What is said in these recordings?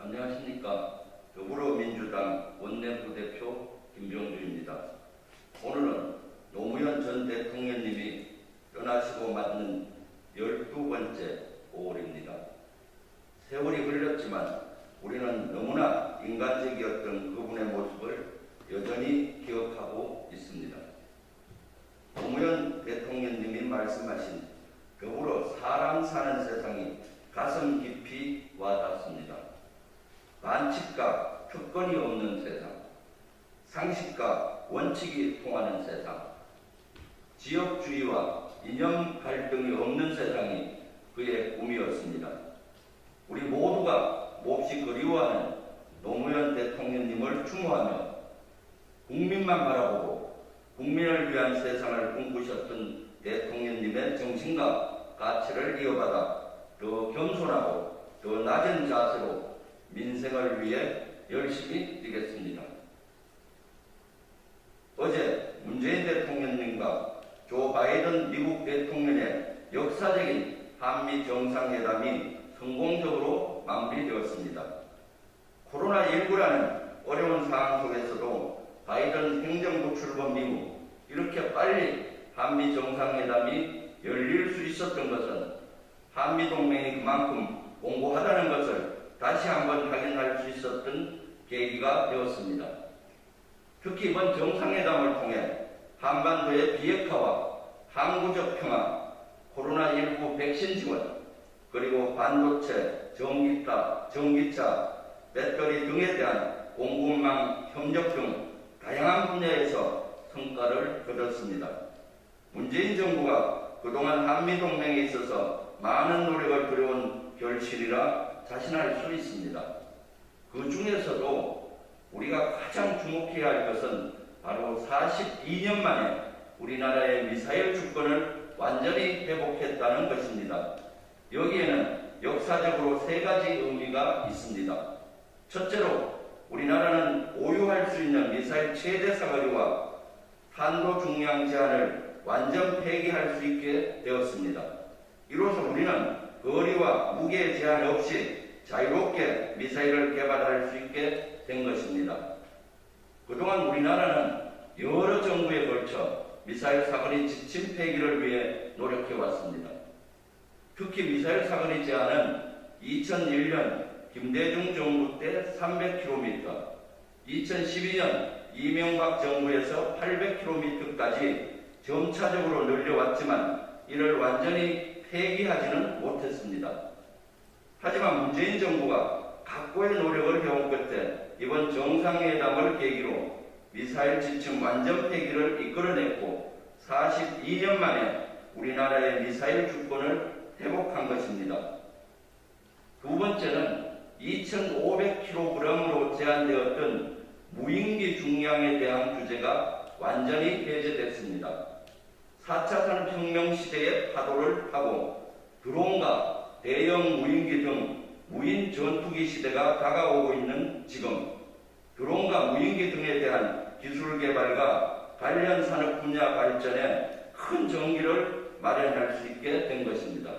안녕하십니까. 더불어민주당 원내부대표 김병주입니다. 오늘은 노무현 전 대통령님이 떠나시고 맞는 12번째 5월입니다. 세월이 흘렀지만 우리는 너무나 인간적이었던 그분의 모습을 여전히 기억하고 있습니다. 노무현 대통령님이 말씀하신 더불어 사람 사는 세상이 가슴 깊이 와닿습니다. 반칙과 특권이 없는 세상, 상식과 원칙이 통하는 세상, 지역주의와 이념 갈등이 없는 세상이 그의 꿈이었습니다. 우리 모두가 몹시 그리워하는 노무현 대통령님을 추모하며 국민만 바라보고 국민을 위한 세상을 꿈꾸셨던 대통령님의 정신과 가치를 이어받아 더 겸손하고 더 낮은 자세로 민생을 위해 열심히 뛰겠습니다. 어제 문재인 대통령님과 조 바이든 미국 대통령의 역사적인 한미 정상회담이 성공적으로 마무리되었습니다. 코로나19라는 어려운 상황 속에서도 바이든 행정부 출범 이후 이렇게 빨리 한미 정상회담이 열릴 수 있었던 것은 한미동맹이 그만큼 공고하다는 것을 다시 한번 확인할 수 있었던 계기가 되었습니다. 특히 이번 정상회담을 통해 한반도의 비핵화와 항구적 평화, 코로나19 백신 지원, 그리고 반도체, 전기차, 배터리 등에 대한 공급망 협력 등 다양한 분야에서 성과를 거뒀습니다. 문재인 정부가 그동안 한미동맹에 있어서 많은 노력을 들여온 결실이라 자신할 수 있습니다. 그 중에서도 우리가 가장 주목해야 할 것은 바로 42년 만에 우리나라의 미사일 주권을 완전히 회복했다는 것입니다. 여기에는 역사적으로 세 가지 의미가 있습니다. 첫째로 우리나라는 보유할 수 있는 미사일 최대 사거리와 탄도 중량 제한을 완전 폐기할 수 있게 되었습니다. 이로써 우리는 거리와 무게 제한 없이 자유롭게 미사일을 개발할 수 있게 된 것입니다. 그동안 우리나라는 여러 정부에 걸쳐 미사일 사거리 지침 폐기를 위해 노력해왔습니다. 특히 미사일 사거리 제한은 2001년 김대중 정부 때 300km, 2012년 이명박 정부에서 800km까지 점차적으로 늘려왔지만 이를 완전히 폐기하지는 못했습니다. 하지만 문재인 정부가 각고의 노력을 해온 끝에 이번 정상회담을 계기로 미사일 지침 완전 폐기를 이끌어냈고 42년 만에 우리나라의 미사일 주권을 회복한 것입니다. 두 번째는 2,500kg으로 제한되었던 무인기 중량에 대한 규제가 완전히 해제됐습니다. 4차 산업혁명 시대의 파도를 타고 드론과 대형 무인기 등 무인 전투기 시대가 다가오고 있는 지금 드론과 무인기 등에 대한 기술 개발과 관련 산업 분야 발전에 큰 전기를 마련할 수 있게 된 것입니다.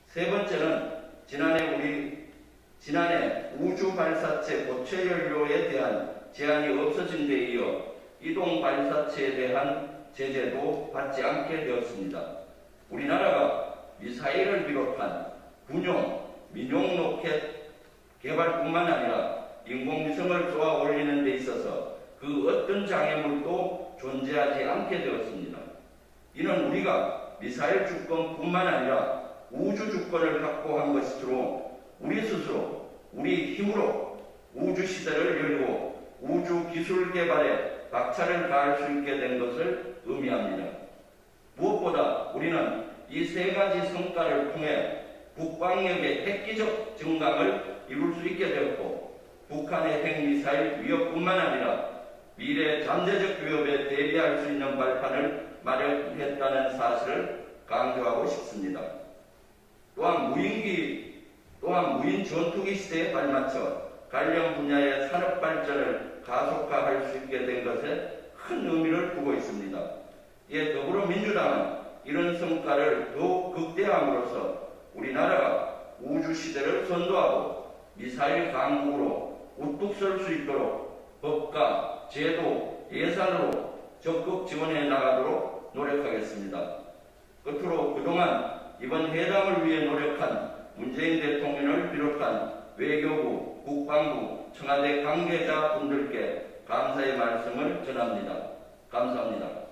세 번째는 지난해 우주 발사체 고체 연료에 대한 제한이 없어진 데 이어 이동 발사체에 대한 제재도 받지 않게 되었습니다. 우리나라가 미사일을 비롯한 군용, 민용 로켓 개발뿐만 아니라 인공위성을 쏘아 올리는 데 있어서 그 어떤 장애물도 존재하지 않게 되었습니다. 이는 우리가 미사일 주권뿐만 아니라 우주 주권을 확보한 것으로 우리 스스로 우리 힘으로 우주 시대를 열고 우주 기술 개발에 박차를 가할 수 있게 된 것을 의미합니다. 무엇보다 우리는 이 세 가지 성과를 통해 북방역의 획기적 증강을 이룰 수 있게 되었고 북한의 핵미사일 위협뿐만 아니라 미래 잠재적 위협에 대비할 수 있는 발판을 마련했다는 사실을 강조하고 싶습니다. 또한 무인 전투기 시대에 발맞춰 관련 분야의 산업 발전을 가속화할 수 있게 된 것에 큰 의미를 두고 있습니다. 이에 더불어민주당은 이런 성과를 더욱 극대화함으로써 우리나라가 우주 시대를 선도하고 미사일 강국으로 우뚝 설 수 있도록 법과 제도, 예산으로 적극 지원해 나가도록 노력하겠습니다. 끝으로 그동안 이번 회담을 위해 노력한 문재인 대통령을 비롯한 외교부, 국방부, 청와대 관계자분들께 감사의 말씀을 전합니다. 감사합니다.